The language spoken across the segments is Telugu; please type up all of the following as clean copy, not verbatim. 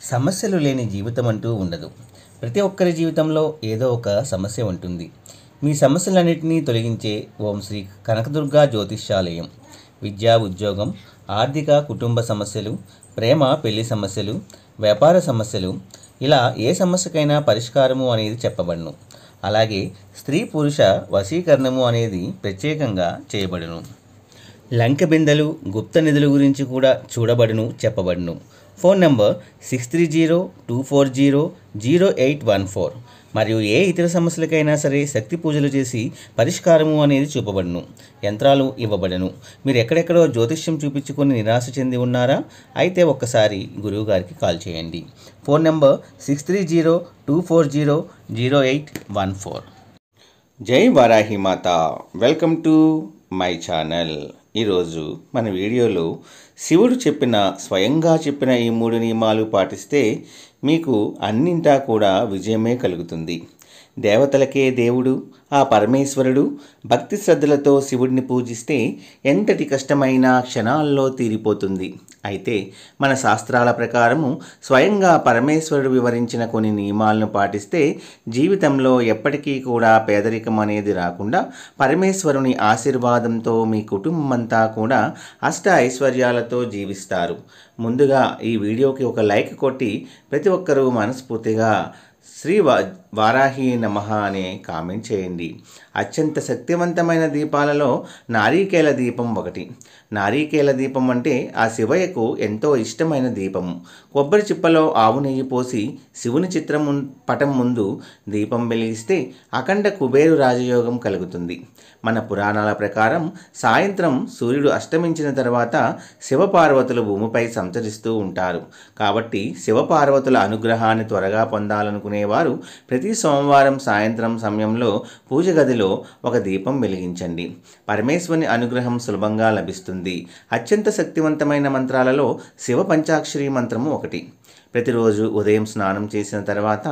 సమస్యలు లేని జీవితం అంటూ ఉండదు. ప్రతి ఒక్కరి జీవితంలో ఏదో ఒక సమస్య ఉంటుంది. మీ సమస్యలన్నిటినీ తొలగించే ఓం శ్రీ కనకదుర్గా జ్యోతిష్యాలయం. విద్యా, ఉద్యోగం, ఆర్థిక, కుటుంబ సమస్యలు, ప్రేమ, పెళ్లి సమస్యలు, వ్యాపార సమస్యలు, ఇలా ఏ సమస్యకైనా పరిష్కారము అనేది చెప్పబడును. అలాగే స్త్రీ పురుష వశీకరణము అనేది ప్రత్యేకంగా చేయబడును. లంక బిందెలు, గుప్త నిధుల గురించి కూడా చూడబడును, చెప్పబడును. Phone number 6302400814. మరియు ఏ ఇతర సమస్యలకైనా సరే శక్తి పూజలు చేసి పరిష్కారము అనేది చూపబడును. యంత్రాలు ఇవ్వబడును. మీరు ఎక్కడెక్కడో జ్యోతిష్యం చూపించుకొని నిరాశ చెంది ఉన్నారా? అయితే ఒక్కసారి గురువుగారికి కాల్ చేయండి. Phone number 6302400814. జై వారాహి మాత. Welcome to my channel. ఈరోజు మన వీడియోలో శివుడు స్వయంగా చెప్పిన ఈ 3 నియమాలు పాటిస్తే మీకు అన్నింటా కూడా విజయమే కలుగుతుంది. దేవతలకే దేవుడు ఆ పరమేశ్వరుడు. భక్తి శ్రద్ధలతో శివుడిని పూజిస్తే ఎంతటి కష్టమైనా క్షణాల్లో తీరిపోతుంది. అయితే మన శాస్త్రాల ప్రకారము స్వయంగా పరమేశ్వరుడు వివరించిన కొన్ని నియమాలను పాటిస్తే జీవితంలో ఎప్పటికీ కూడా పేదరికం అనేది రాకుండా పరమేశ్వరుని ఆశీర్వాదంతో మీ కుటుంబమంతా కూడా అష్ట ఐశ్వర్యాలతో జీవిస్తారు. ముందుగా ఈ వీడియోకి ఒక లైక్ కొట్టి ప్రతి ఒక్కరూ మనస్ఫూర్తిగా శ్రీ వారాహి నమః అనే కామెంట్ చేయండి. అత్యంత శక్తివంతమైన దీపాలలో నారీకేల దీపం ఒకటి. నారీకేల దీపం అంటే ఆ శివయ్యకు ఎంతో ఇష్టమైన దీపము. కొబ్బరి చిప్పలో ఆవు నెయ్యి పోసి శివుని పటం ముందు దీపం వెలిగిస్తే అఖండ కుబేరు రాజయోగం కలుగుతుంది. మన పురాణాల ప్రకారం సాయంత్రం సూర్యుడు అస్తమించిన తర్వాత శివపార్వతులు భూమిపై సంచరిస్తూ ఉంటారు. కాబట్టి శివపార్వతుల అనుగ్రహాన్ని త్వరగా పొందాలనుకునేవారు ప్రతి సోమవారం సాయంత్రం సమయంలో పూజ గదిలో ఒక దీపం వెలిగించండి. పరమేశ్వరుని అనుగ్రహం సులభంగా లభిస్తుంది. అత్యంత శక్తివంతమైన మంత్రాలలో శివ పంచాక్షరి మంత్రము ఒకటి. ప్రతిరోజు ఉదయం స్నానం చేసిన తర్వాత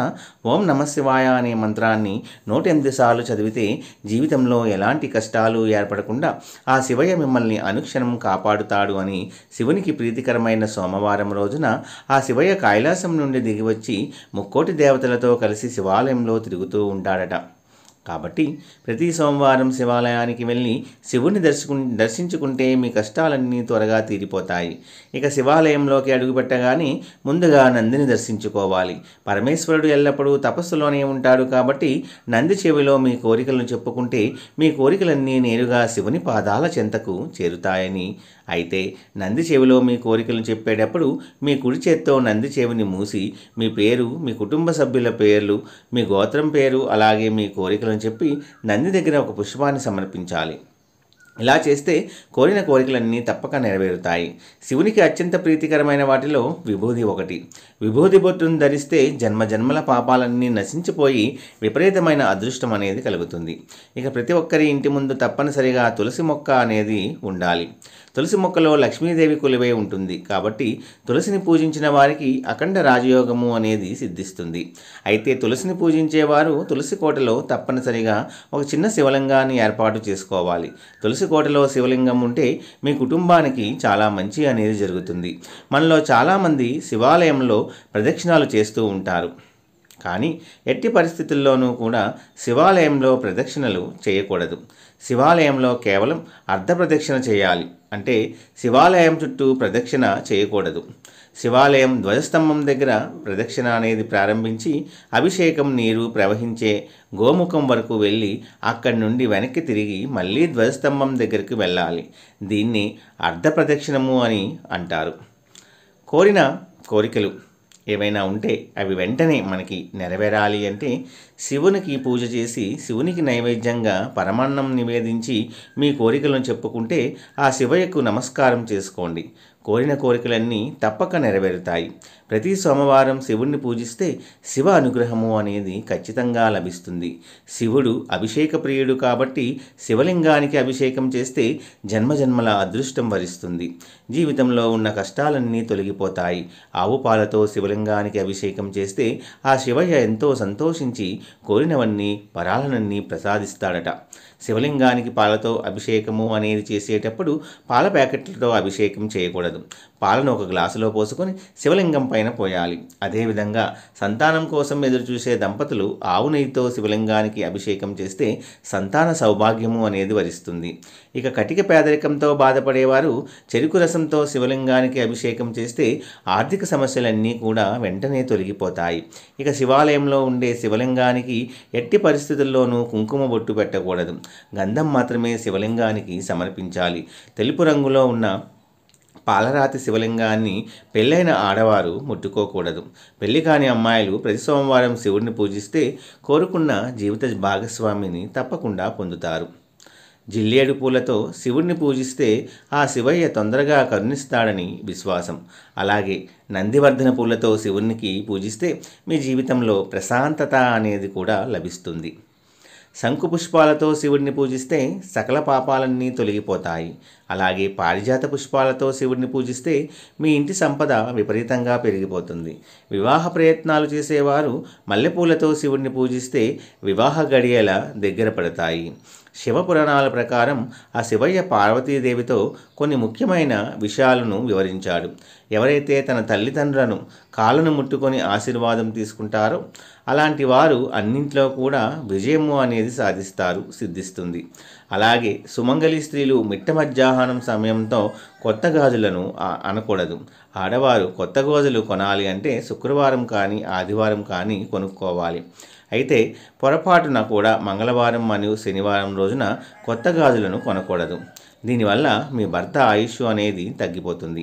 ఓం నమఃశివాయ అనే మంత్రాన్ని 108 సార్లు చదివితే జీవితంలో ఎలాంటి కష్టాలు ఏర్పడకుండా ఆ శివయ్య మిమ్మల్ని అనుక్షణం కాపాడుతాడు అని శివునికి ప్రీతికరమైన సోమవారం రోజున ఆ శివయ్య కైలాసం నుండి దిగివచ్చి ముక్కోటి దేవతలతో కలిసి శివాలయంలో తిరుగుతూ ఉంటాడట. కాబట్టి ప్రతి సోమవారం శివాలయానికి వెళ్ళి శివుని దర్శించుకుంటే మీ కష్టాలన్నీ త్వరగా తీరిపోతాయి. ఇక శివాలయంలోకి అడుగుపెట్టగానే ముందుగా నందిని దర్శించుకోవాలి. పరమేశ్వరుడు ఎల్లప్పుడూ తపస్సులోనే ఉంటాడు. కాబట్టి నంది చెవిలో మీ కోరికలను చెప్పుకుంటే మీ కోరికలన్నీ నేరుగా శివుని పాదాల చెంతకు చేరుతాయని. అయితే నంది చెవిలో మీ కోరికలను చెప్పేటప్పుడు మీ కుడి చేత్తో నంది చెవిని మూసి మీ పేరు, మీ కుటుంబ సభ్యుల పేర్లు, మీ గోత్రం పేరు, అలాగే మీ కోరికలను చెప్పి నంది దగ్గర ఒక పుష్పాన్ని సమర్పించాలి. ఇలా చేస్తే కోరిన కోరికలన్నీ తప్పక నెరవేరుతాయి. శివునికి అత్యంత ప్రీతికరమైన వాటిలో విభూది ఒకటి. విభూది బొట్టును ధరిస్తే జన్మజన్మల పాపాలన్నీ నశించిపోయి విపరీతమైన అదృష్టం అనేది కలుగుతుంది. ఇక ప్రతి ఒక్కరి ఇంటి ముందు తప్పనిసరిగా తులసి మొక్క అనేది ఉండాలి. తులసి మొక్కలో లక్ష్మీదేవి కొలువై ఉంటుంది. కాబట్టి తులసిని పూజించిన వారికి అఖండ రాజయోగము అనేది సిద్ధిస్తుంది. అయితే తులసిని పూజించేవారు తులసి కోటలో తప్పనిసరిగా ఒక చిన్న శివలింగాన్ని ఏర్పాటు చేసుకోవాలి. తులసి కోటలో శివలింగం ఉంటే మీ కుటుంబానికి చాలా మంచి అనేది జరుగుతుంది. మనలో చాలామంది శివాలయంలో ప్రదక్షిణాలు చేస్తూ ఉంటారు. కానీ ఎట్టి పరిస్థితుల్లోనూ కూడా శివాలయంలో ప్రదక్షిణలు చేయకూడదు. శివాలయంలో కేవలం అర్ధ ప్రదక్షిణ చేయాలి. అంటే శివాలయం చుట్టూ ప్రదక్షిణ చేయకూడదు. శివాలయం ధ్వజస్తంభం దగ్గర ప్రదక్షిణ అనేది ప్రారంభించి అభిషేకం నీరు ప్రవహించే గోముఖం వరకు వెళ్ళి అక్కడి నుండి వెనక్కి తిరిగి మళ్ళీ ధ్వజస్తంభం దగ్గరికి వెళ్ళాలి. దీన్ని అర్ధ ప్రదక్షిణము అని అంటారు. కోరిన కోరికలు ఏవైనా ఉంటే అవి వెంటనే మనకి నెరవేరాలి అంటే శివునికి పూజ చేసి శివునికి నైవేద్యంగా పరమాన్నం నివేదించి మీ కోరికలను చెప్పుకుంటే ఆ శివయ్యకు నమస్కారం చేసుకోండి. కోరిన కోరికలన్నీ తప్పక నెరవేరుతాయి. ప్రతి సోమవారం శివుణ్ణి పూజిస్తే శివ అనుగ్రహము అనేది ఖచ్చితంగా లభిస్తుంది. శివుడు అభిషేక ప్రియుడు కాబట్టి శివలింగానికి అభిషేకం చేస్తే జన్మజన్మల అదృష్టం వరిస్తుంది. జీవితంలో ఉన్న కష్టాలన్నీ తొలగిపోతాయి. ఆవు పాలతో శివలింగానికి అభిషేకం చేస్తే ఆ శివయ్య ఎంతో సంతోషించి కోరినవన్నీ వరాలనన్నీ ప్రసాదిస్తాడట. శివలింగానికి పాలతో అభిషేకము అనేది చేసేటప్పుడు పాల ప్యాకెట్లతో అభిషేకం చేయకూడదు. పాలను ఒక గ్లాసులో పోసుకొని శివలింగం పైన పోయాలి. అదేవిధంగా సంతానం కోసం ఎదురుచూసే దంపతులు ఆవు నెయ్యితో శివలింగానికి అభిషేకం చేస్తే సంతాన సౌభాగ్యము అనేది వరిస్తుంది. ఇక కటిక పేదరికంతో బాధపడేవారు చెరుకు రసంతో శివలింగానికి అభిషేకం చేస్తే ఆర్థిక సమస్యలన్నీ కూడా వెంటనే తొలగిపోతాయి. ఇక శివాలయంలో ఉండే శివలింగానికి ఎట్టి పరిస్థితుల్లోనూ కుంకుమ బొట్టు పెట్టకూడదు. గంధం మాత్రమే శివలింగానికి సమర్పించాలి. తెలుపు రంగులో ఉన్న పాలరాతి శివలింగాన్ని పెళ్ళైన ఆడవారు ముట్టుకోకూడదు. పెళ్లి కాని అమ్మాయిలు ప్రతి సోమవారం శివుడిని పూజిస్తే కోరుకున్న జీవిత భాగస్వామిని తప్పకుండా పొందుతారు. జిల్లేడు పూలతో శివుడిని పూజిస్తే ఆ శివయ్య తొందరగా కరుణిస్తాడని విశ్వాసం. అలాగే నందివర్ధన పూలతో శివునికి పూజిస్తే మీ జీవితంలో ప్రశాంతత అనేది కూడా లభిస్తుంది. శంకు పుష్పాలతో శివుడిని పూజిస్తే సకల పాపాలన్నీ తొలగిపోతాయి. అలాగే పారిజాత పుష్పాలతో శివుడిని పూజిస్తే మీ ఇంటి సంపద విపరీతంగా పెరిగిపోతుంది. వివాహ ప్రయత్నాలు చేసేవారు మల్లెపూలతో శివుడిని పూజిస్తే వివాహ గడియల దగ్గర పడతాయి. శివపురాణాల ప్రకారం ఆ శివయ్య పార్వతీదేవితో కొన్ని ముఖ్యమైన విషయాలను వివరించాడు. ఎవరైతే తన తల్లిదండ్రులను కాళ్ళను ముట్టుకొని ఆశీర్వాదం తీసుకుంటారో అలాంటి వారు అన్నింట్లో కూడా విజయము అనేది సిద్ధిస్తుంది. అలాగే సుమంగళి స్త్రీలు మిట్ట మధ్యాహ్నం సమయంతో కొత్త గాజులను అనకూడదు. ఆడవారు కొత్త గాజులు కొనాలి అంటే శుక్రవారం కానీ ఆదివారం కానీ కొనుక్కోవాలి. అయితే పొరపాటున కూడా మంగళవారం మరియు శనివారం రోజున కొత్త గాజులను కొనకూడదు. దీనివల్ల మీ భర్త ఆయుష్ అనేది తగ్గిపోతుంది.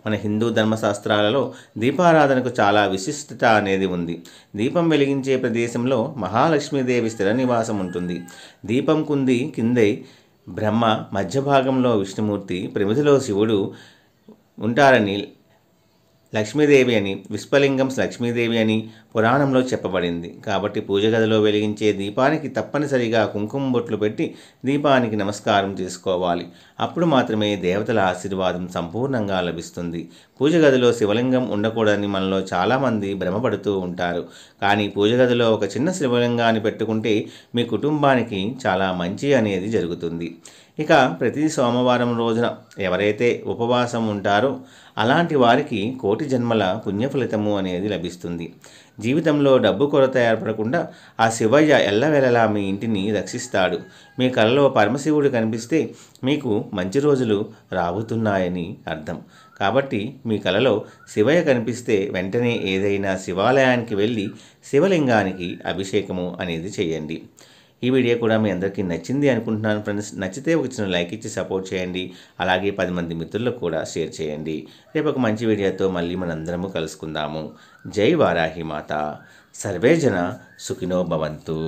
మన హిందూ ధర్మశాస్త్రాలలో దీపారాధనకు చాలా విశిష్టత అనేది ఉంది. దీపం వెలిగించే ప్రదేశంలో మహాలక్ష్మీదేవి స్థిర నివాసం ఉంటుంది. దీపం కుంది కిందే బ్రహ్మ, మధ్య భాగంలో విష్ణుమూర్తి, ప్రమిదిలో శివుడు ఉంటారని లక్ష్మీదేవి అని, విశ్వలింగం లక్ష్మీదేవి అని పురాణంలో చెప్పబడింది. కాబట్టి పూజ గదిలో వెలిగించే దీపానికి తప్పనిసరిగా కుంకుమ బొట్లు పెట్టి దీపానికి నమస్కారం చేసుకోవాలి. అప్పుడు మాత్రమే దేవతల ఆశీర్వాదం సంపూర్ణంగా లభిస్తుంది. పూజ గదిలో శివలింగం ఉండకూడదని మనలో చాలామంది భ్రమపడుతూ ఉంటారు. కానీ పూజ గదిలో ఒక చిన్న శివలింగాన్ని పెట్టుకుంటే మీ కుటుంబానికి చాలా మంచి అనేది జరుగుతుంది. ఇక ప్రతి సోమవారం రోజున ఎవరైతే ఉపవాసం ఉంటారో అలాంటి వారికి కోటి జన్మల పుణ్యఫలితము అనేది లభిస్తుంది. జీవితంలో డబ్బు కొరత ఏర్పడకుండా ఆ శివయ్య ఎల్లవేళలా మీ ఇంటిని రక్షిస్తాడు. మీ కలలో పరమశివుడు కనిపిస్తే మీకు మంచి రోజులు రాబోతున్నాయని అర్థం. కాబట్టి మీ కలలో శివయ్య కనిపిస్తే వెంటనే ఏదైనా శివాలయానికి వెళ్ళి శివలింగానికి అభిషేకము అనేది చేయండి. ఈ వీడియో కూడా మీ అందరికీ నచ్చింది అనుకుంటున్నాను ఫ్రెండ్స్. నచ్చితే ఒక చిన్న లైక్ ఇచ్చి సపోర్ట్ చేయండి. అలాగే 10 మంది మిత్రులకు కూడా షేర్ చేయండి. రేపు ఒక మంచి వీడియోతో మళ్ళీ మనందరము కలుసుకుందాము. జై వారాహి మాత. సర్వే జన సుఖినో భవంతు.